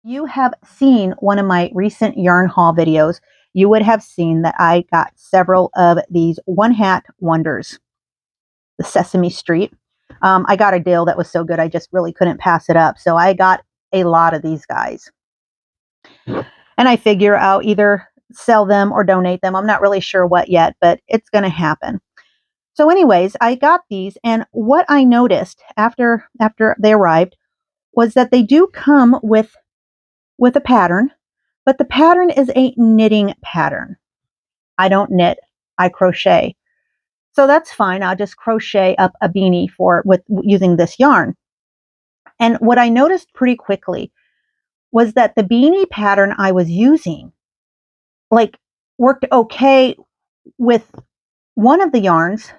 You have seen one of my recent yarn haul videos, you would have seen that I got several of these one hat wonders, the Sesame Street. I got a deal that was so good I just really couldn't pass it up. So I got a lot of these guys. And I figure I'll either sell them or donate them. I'm not really sure what yet, but it's going to happen. So anyways, I got these, and what I noticed after they arrived was that they do come with a pattern, but the pattern is a knitting pattern. I don't knit, I crochet. So that's fine. I'll just crochet up a beanie with using this yarn. And what I noticed pretty quickly was that the beanie pattern I was using worked okay with one of the yarns,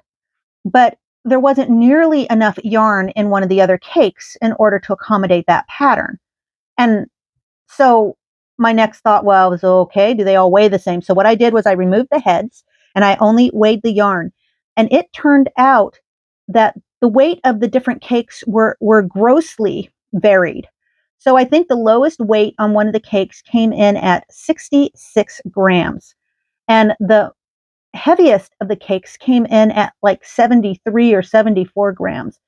but there wasn't nearly enough yarn in one of the other cakes in order to accommodate that pattern. And so my next thought was, okay, do they all weigh the same? So what I did was I removed the heads and I only weighed the yarn. And it turned out that the weight of the different cakes were grossly varied. So I think the lowest weight on one of the cakes came in at 66 grams. And the heaviest of the cakes came in at like 73 or 74 grams.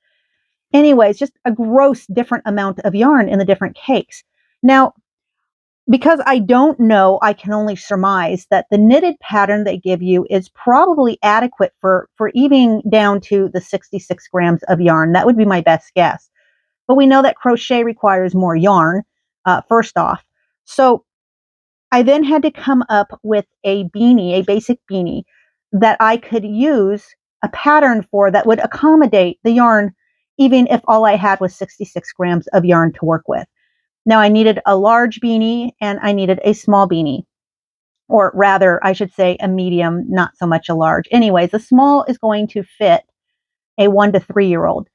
Anyways, just a gross different amount of yarn in the different cakes. Now, because I don't know, I can only surmise that the knitted pattern they give you is probably adequate for even down to the 66 grams of yarn. That would be my best guess. But we know that crochet requires more yarn, first off. So I then had to come up with a beanie, a basic beanie, that I could use a pattern for that would accommodate the yarn, even if all I had was 66 grams of yarn to work with. Now, I needed a large beanie and I needed a small beanie, or rather, I should say a medium, not so much a large. Anyways, the small is going to fit a 1 to 3 year old,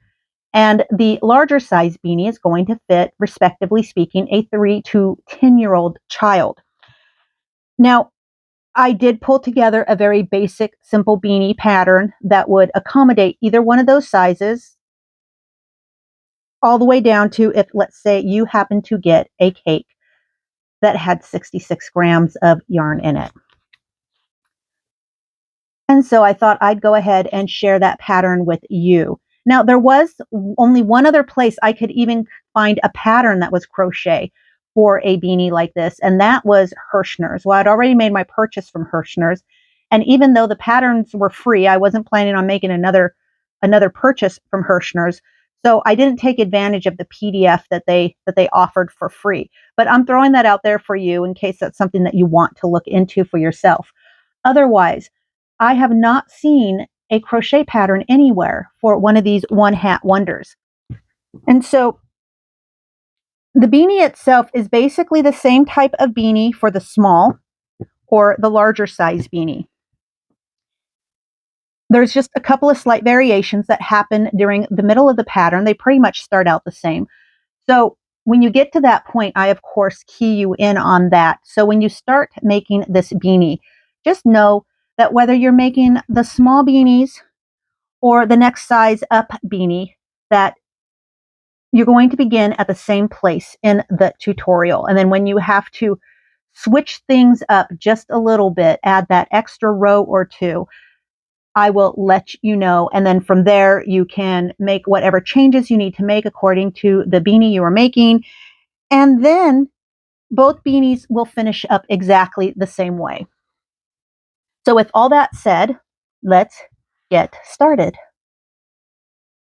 and the larger size beanie is going to fit, respectively speaking, a 3 to 10 year old child. Now, I did pull together a very basic, simple beanie pattern that would accommodate either one of those sizes, all the way down to if, let's say, you happen to get a cake that had 66 grams of yarn in it. And so I thought I'd go ahead and share that pattern with you. Now, there was only one other place I could even find a pattern that was crochet for a beanie like this, and that was Hirschner's. Well, I'd already made my purchase from Hirschner's, and even though the patterns were free, I wasn't planning on making another purchase from Hirschner's. So I didn't take advantage of the PDF that they offered for free. But I'm throwing that out there for you in case that's something that you want to look into for yourself. Otherwise, I have not seen a crochet pattern anywhere for one of these one hat wonders. And so the beanie itself is basically the same type of beanie for the small or the larger size beanie. There's just a couple of slight variations that happen during the middle of the pattern. They pretty much start out the same. So when you get to that point, I, of course, key you in on that. So when you start making this beanie, just know that whether you're making the small beanies or the next size up beanie, that you're going to begin at the same place in the tutorial. And then when you have to switch things up just a little bit, add that extra row or two, I will let you know. And then from there, you can make whatever changes you need to make according to the beanie you are making. And then both beanies will finish up exactly the same way. So with all that said, let's get started.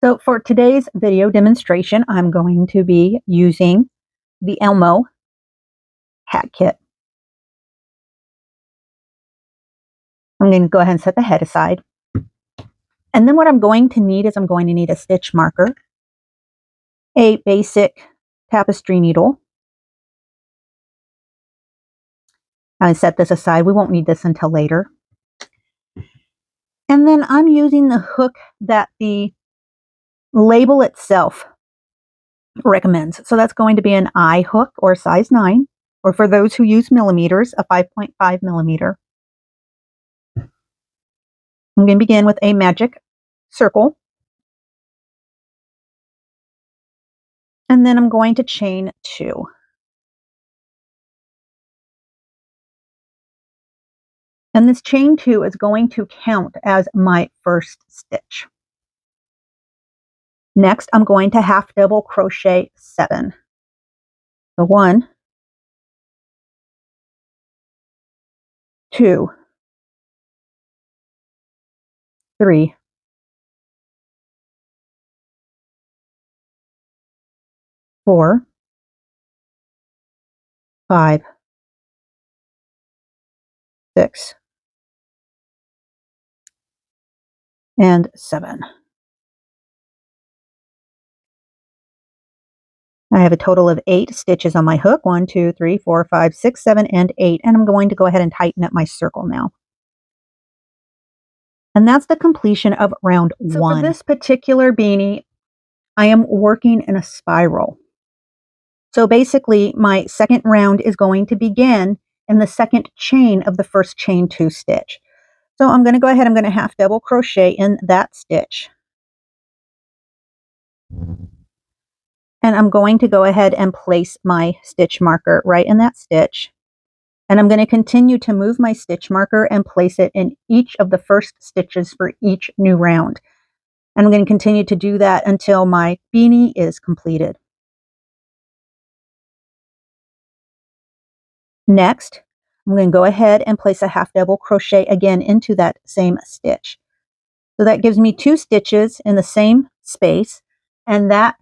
So for today's video demonstration, I'm going to be using the Elmo hat kit. I'm going to go ahead and set the head aside. And then what I'm going to need is I'm going to need a stitch marker, a basic tapestry needle. I set this aside. We won't need this until later. And then I'm using the hook that the label itself recommends. So that's going to be an I hook or size 9, or for those who use millimeters, a 5.5 millimeter. I'm going to begin with a magic circle. And then I'm going to chain 2. And this chain 2 is going to count as my first stitch. Next, I'm going to half double crochet 7. So 1, 2, 3, 4, 5, 6, and 7. I have a total of 8 stitches on my hook. 1, 2, 3, 4, 5, 6, 7, and 8. And I'm going to go ahead and tighten up my circle now. And that's the completion of round 1. So for this particular beanie, I am working in a spiral. So basically, my second round is going to begin in the second chain of the first chain 2 stitch. So I'm going to go ahead, I'm going to half double crochet in that stitch. And I'm going to go ahead and place my stitch marker right in that stitch. And I'm going to continue to move my stitch marker and place it in each of the first stitches for each new round. And I'm going to continue to do that until my beanie is completed. Next, I'm going to go ahead and place a half double crochet again into that same stitch. So that gives me 2 stitches in the same space, and that,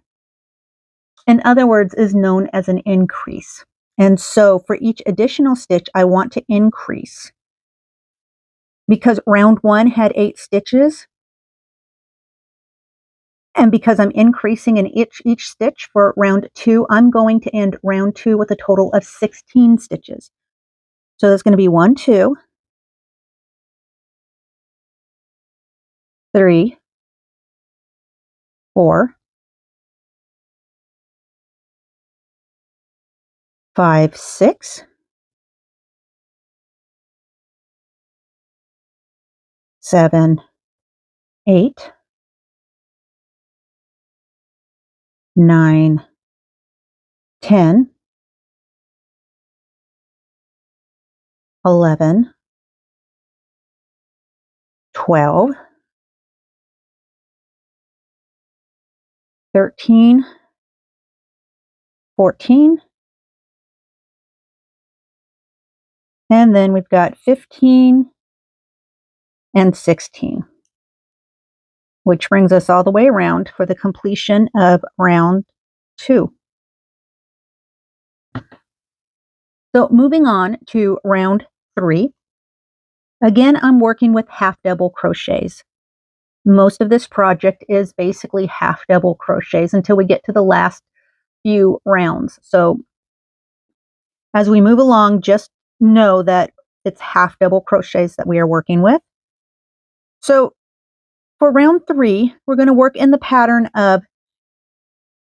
in other words, is known as an increase. And so for each additional stitch, I want to increase. Because round 1 had 8 stitches, and because I'm increasing in each stitch for round 2, I'm going to end round 2 with a total of 16 stitches. So that's going to be 1, 2, 3, 4, 5, 6, 7, 8, 9, 10, 11, 12, 13, 14, and then we've got 15 and 16, which brings us all the way around for the completion of round 2. So moving on to round 3, again, I'm working with half double crochets. Most of this project is basically half double crochets until we get to the last few rounds. So as we move along, just know that it's half double crochets that we are working with. So for round 3, we're going to work in the pattern of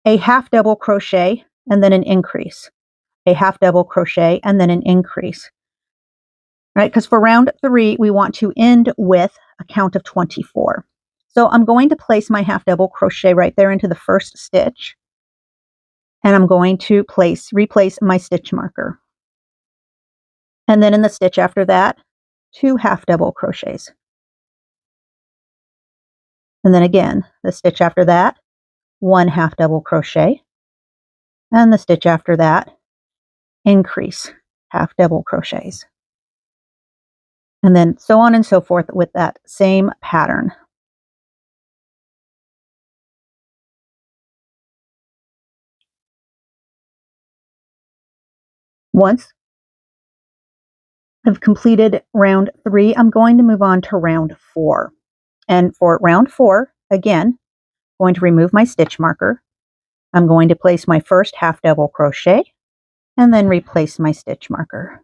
a half double crochet and then an increase, a half double crochet and then an increase. Right? Because for round 3, we want to end with a count of 24. So I'm going to place my half double crochet right there into the first stitch, and I'm going to replace my stitch marker. And then in the stitch after that, 2 half double crochets. And then again, the stitch after that, 1 half double crochet. And the stitch after that, increase, half double crochets. And then so on and so forth with that same pattern. Once I've completed round 3, I'm going to move on to round 4. And for round 4, again, I'm going to remove my stitch marker. I'm going to place my first half double crochet and then replace my stitch marker.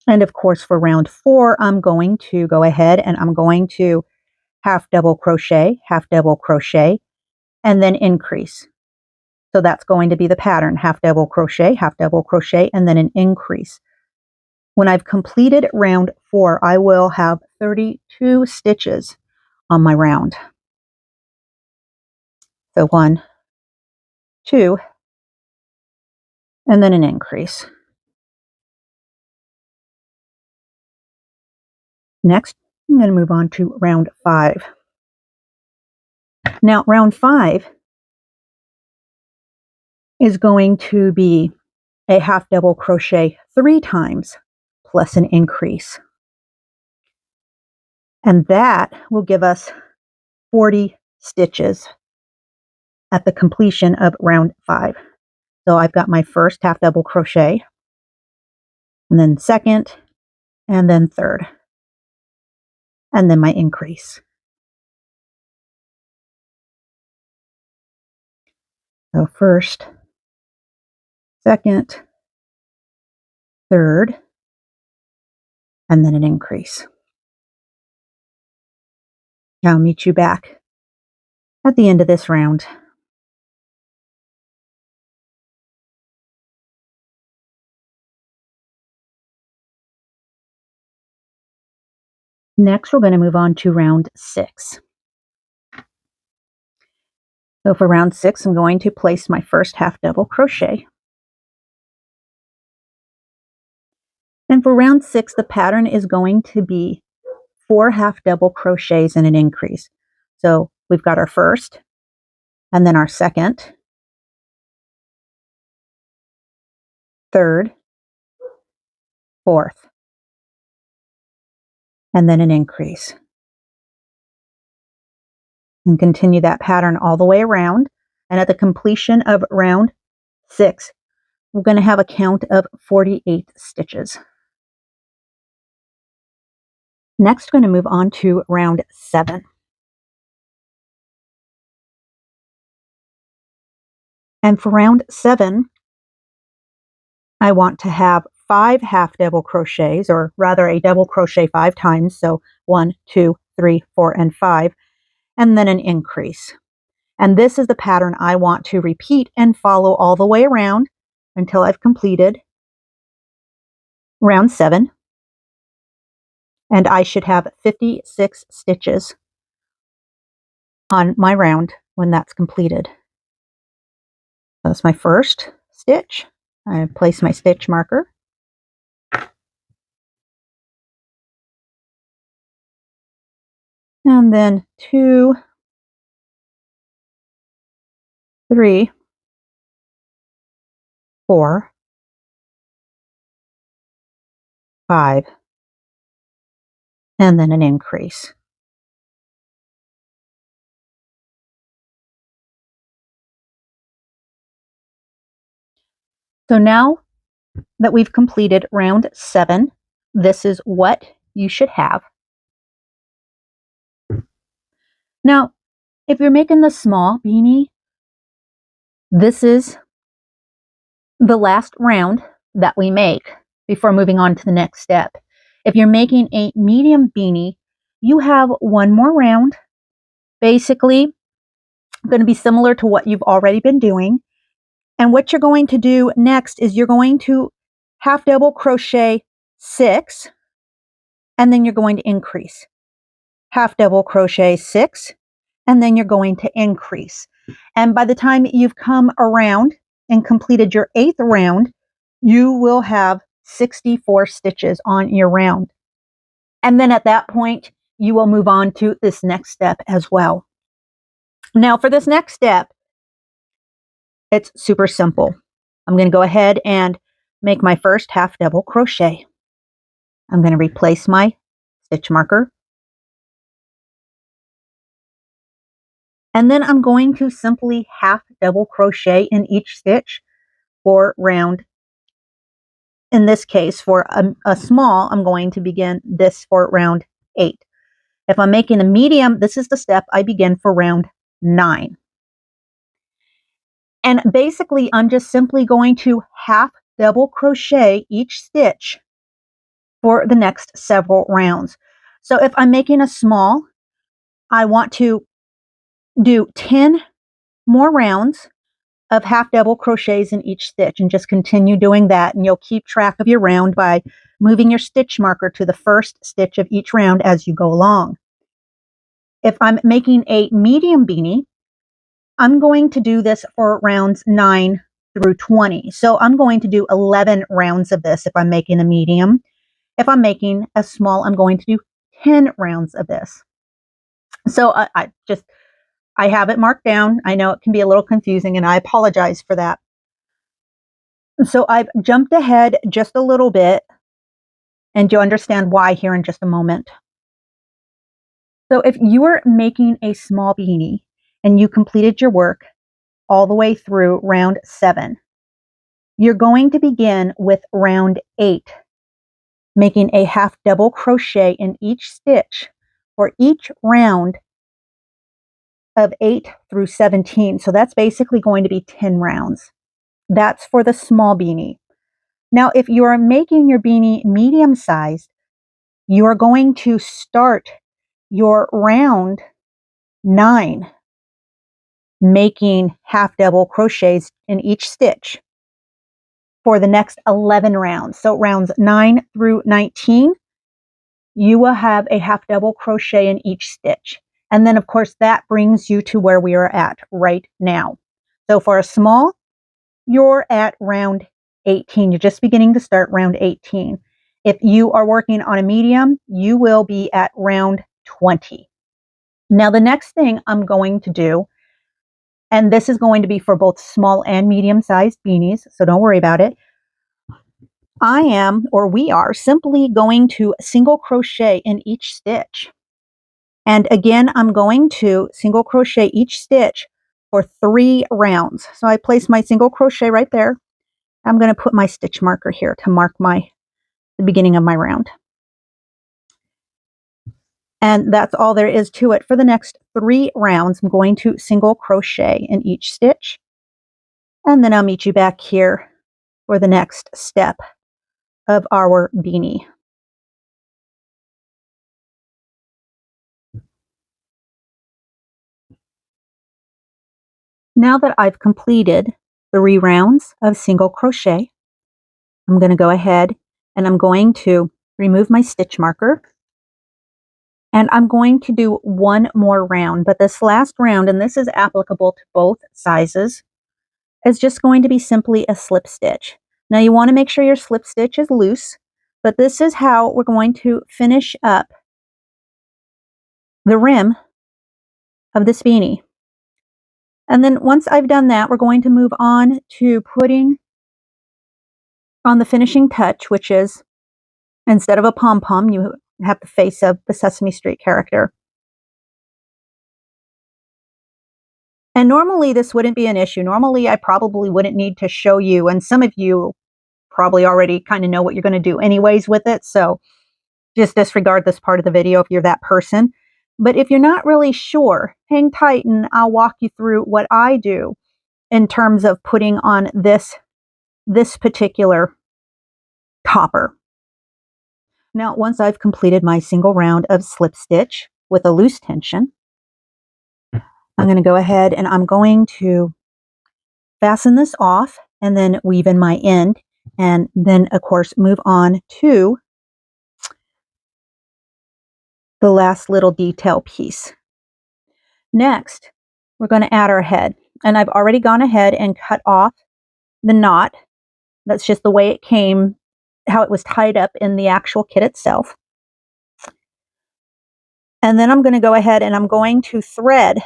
And of course, for round 4, I'm going to go ahead and I'm going to half double crochet, and then increase. So that's going to be the pattern, half double crochet, and then an increase. When I've completed round 4, I will have 32 stitches on my round. So 1, 2, and then an increase. Next, I'm going to move on to round 5. Now, round 5 is going to be a half double crochet 3 times plus an increase. And that will give us 40 stitches at the completion of round 5. So I've got my first half double crochet, and then second, and then third, and then my increase. So first, second, third, and then an increase. Now I'll meet you back at the end of this round. Next, we're going to move on to round 6. So for round 6, I'm going to place my first half double crochet. And for round 6, the pattern is going to be 4 half double crochets and an increase. So we've got our first, and then our second, third, fourth, and then an increase. And continue that pattern all the way around. And at the completion of round 6, we're going to have a count of 48 stitches. Next, we're going to move on to round 7. And for round 7, I want to have 5 half double crochets, or rather a double crochet 5 times. So 1, 2, 3, 4, and 5, and then an increase. And this is the pattern I want to repeat and follow all the way around until I've completed round 7. And I should have 56 stitches on my round when that's completed. That's my first stitch. I place my stitch marker. And then 2, 3, 4, 5, and then an increase. So now that we've completed round 7, this is what you should have. Now, if you're making the small beanie, this is the last round that we make before moving on to the next step. If you're making a medium beanie, you have one more round. Basically, going to be similar to what you've already been doing. And what you're going to do next is you're going to half double crochet 6, and then you're going to increase. Half double crochet 6, and then you're going to increase. And by the time you've come around and completed your 8th round, you will have 64 stitches on your round. And then at that point, you will move on to this next step as well. Now for this next step, it's super simple. I'm going to go ahead and make my first half double crochet. I'm going to replace my stitch marker. And then I'm going to simply half double crochet in each stitch for round. In this case, for a small, I'm going to begin this for round 8. If I'm making a medium, this is the step I begin for round 9. And basically, I'm just simply going to half double crochet each stitch for the next several rounds. So if I'm making a small, I want to do 10 more rounds of half double crochets in each stitch, and just continue doing that. And you'll keep track of your round by moving your stitch marker to the first stitch of each round as you go along. If I'm making a medium beanie, I'm going to do this for rounds 9 through 20. So I'm going to do 11 rounds of this if I'm making a medium. If I'm making a small, I'm going to do 10 rounds of this. So I have it marked down. I know it can be a little confusing, and I apologize for that. So I've jumped ahead just a little bit, and you'll understand why here in just a moment. So if you are making a small beanie and you completed your work all the way through round 7, you're going to begin with round 8, making a half double crochet in each stitch for each round of 8 through 17. So that's basically going to be 10 rounds. That's for the small beanie. Now, if you are making your beanie medium sized, you are going to start your round 9 making half double crochets in each stitch for the next 11 rounds. So rounds 9 through 19, you will have a half double crochet in each stitch. And then of course that brings you to where we are at right now. So for a small, you're at round 18. You're just beginning to start round 18. If you are working on a medium, you will be at round 20. Now the next thing I'm going to do, and this is going to be for both small and medium-sized beanies, so don't worry about it. We are simply going to single crochet in each stitch. And again, I'm going to single crochet each stitch for 3 rounds. So I place my single crochet right there. I'm going to put my stitch marker here to mark the beginning of my round. And that's all there is to it. For the next 3 rounds, I'm going to single crochet in each stitch. And then I'll meet you back here for the next step of our beanie. Now that I've completed 3 rounds of single crochet, I'm going to go ahead and I'm going to remove my stitch marker. And I'm going to do one more round, but this last round, and this is applicable to both sizes, is just going to be simply a slip stitch. Now you want to make sure your slip stitch is loose, but this is how we're going to finish up the rim of this beanie. And then once I've done that, we're going to move on to putting on the finishing touch, which is, instead of a pom-pom, you have the face of the Sesame Street character. And normally this wouldn't be an issue. Normally I probably wouldn't need to show you, and some of you probably already kind of know what you're going to do anyways with it, so just disregard this part of the video if you're that person. But if you're not really sure, hang tight and I'll walk you through what I do in terms of putting on this particular topper. Now, once I've completed my single round of slip stitch with a loose tension, I'm going to go ahead and I'm going to fasten this off and then weave in my end, and then of course move on to the last little detail piece. Next, we're going to add our head, and I've already gone ahead and cut off the knot. That's just the way it came, how it was tied up in the actual kit itself. And then I'm going to go ahead and I'm going to thread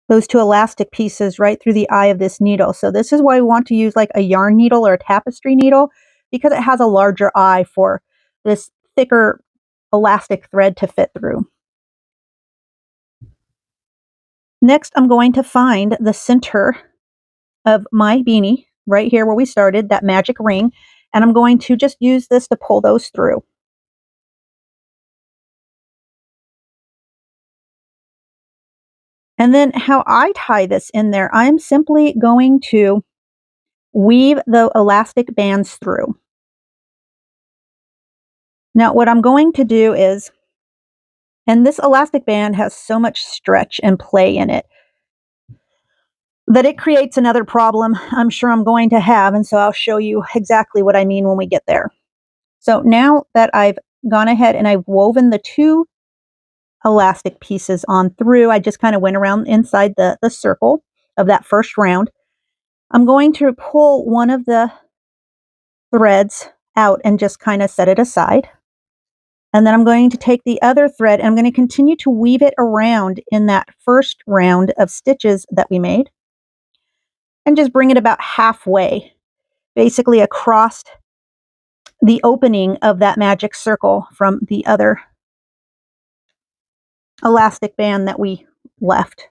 those 2 elastic pieces right through the eye of this needle. So this is why we want to use like a yarn needle or a tapestry needle, because it has a larger eye for this thicker elastic thread to fit through. Next, I'm going to find the center of my beanie right here where we started, that magic ring, and I'm going to just use this to pull those through. And then how I tie this in there, I'm simply going to weave the elastic bands through. Now what I'm going to do is, and this elastic band has so much stretch and play in it that it creates another problem I'm sure I'm going to have, and so I'll show you exactly what I mean when we get there. So now that I've gone ahead and I've woven the 2 elastic pieces on through, I just kind of went around inside the circle of that first round. I'm going to pull one of the threads out and just kind of set it aside. And then I'm going to take the other thread and I'm going to continue to weave it around in that first round of stitches that we made. And just bring it about halfway, basically across the opening of that magic circle from the other elastic band that we left.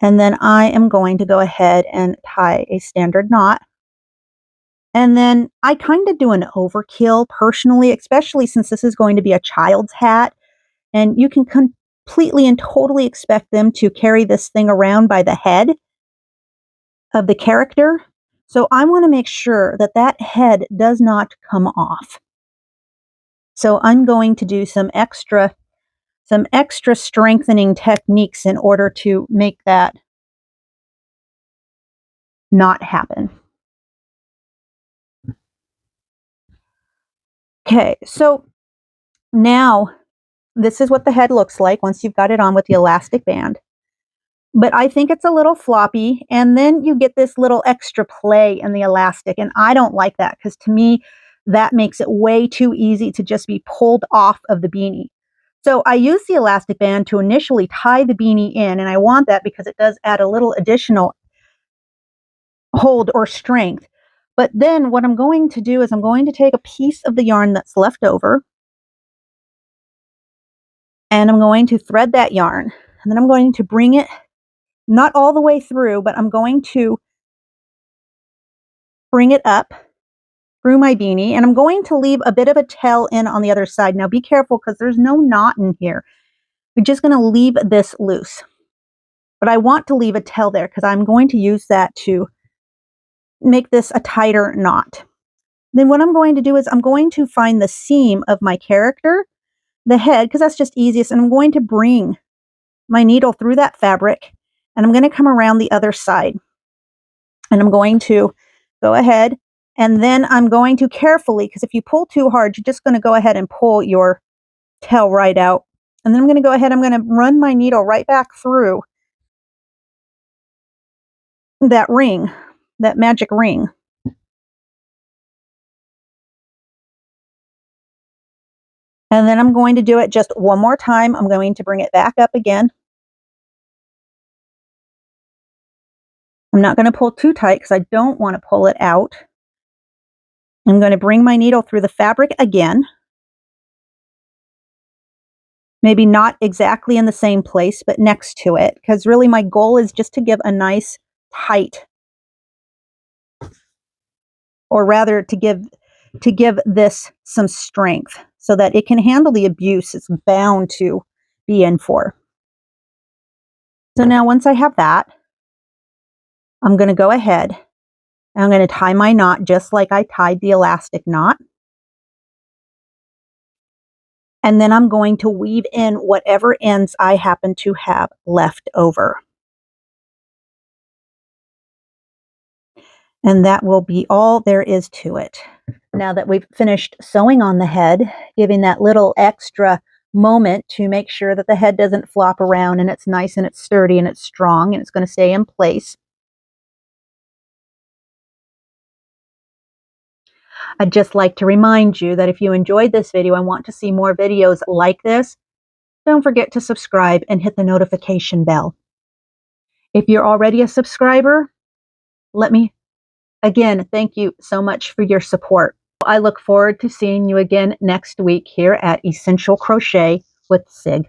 And then I am going to go ahead and tie a standard knot. And then I kind of do an overkill personally, especially since this is going to be a child's hat. And you can completely and totally expect them to carry this thing around by the head of the character. So I want to make sure that that head does not come off. So I'm going to do some extra strengthening techniques in order to make that not happen. Okay, so now this is what the head looks like once you've got it on with the elastic band. But I think it's a little floppy, and then you get this little extra play in the elastic, and I don't like that because to me, that makes it way too easy to just be pulled off of the beanie. So I use the elastic band to initially tie the beanie in, and I want that because it does add a little additional hold or strength. But then what I'm going to do is I'm going to take a piece of the yarn that's left over, and I'm going to thread that yarn, and then I'm going to bring it not all the way through, but I'm going to bring it up through my beanie, and I'm going to leave a bit of a tail in on the other side. Now be careful because there's no knot in here. We're just going to leave this loose. But I want to leave a tail there because I'm going to use that to make this a tighter knot. Then what I'm going to do is I'm going to find the seam of my character, the head, because that's just easiest, and I'm going to bring my needle through that fabric, and I'm going to come around the other side. And I'm going to go ahead, and then I'm going to carefully, because if you pull too hard, you're just going to go ahead and pull your tail right out. And then I'm going to go ahead, I'm going to run my needle right back through that ring, that magic ring. And then I'm going to do it just one more time. I'm going to bring it back up again. I'm not going to pull too tight because I don't want to pull it out. I'm going to bring my needle through the fabric again. Maybe not exactly in the same place, but next to it, because really my goal is just to give a nice tight, or rather to give this some strength so that it can handle the abuse it's bound to be in for. So now once I have that, I'm going to go ahead and I'm going to tie my knot just like I tied the elastic knot. And then I'm going to weave in whatever ends I happen to have left over. And that will be all there is to it. Now that we've finished sewing on the head, giving that little extra moment to make sure that the head doesn't flop around and it's nice and it's sturdy and it's strong and it's going to stay in place. I'd just like to remind you that if you enjoyed this video and want to see more videos like this, don't forget to subscribe and hit the notification bell. If you're already a subscriber, let me again thank you so much for your support. I look forward to seeing you again next week here at Essential Crochet with Sig.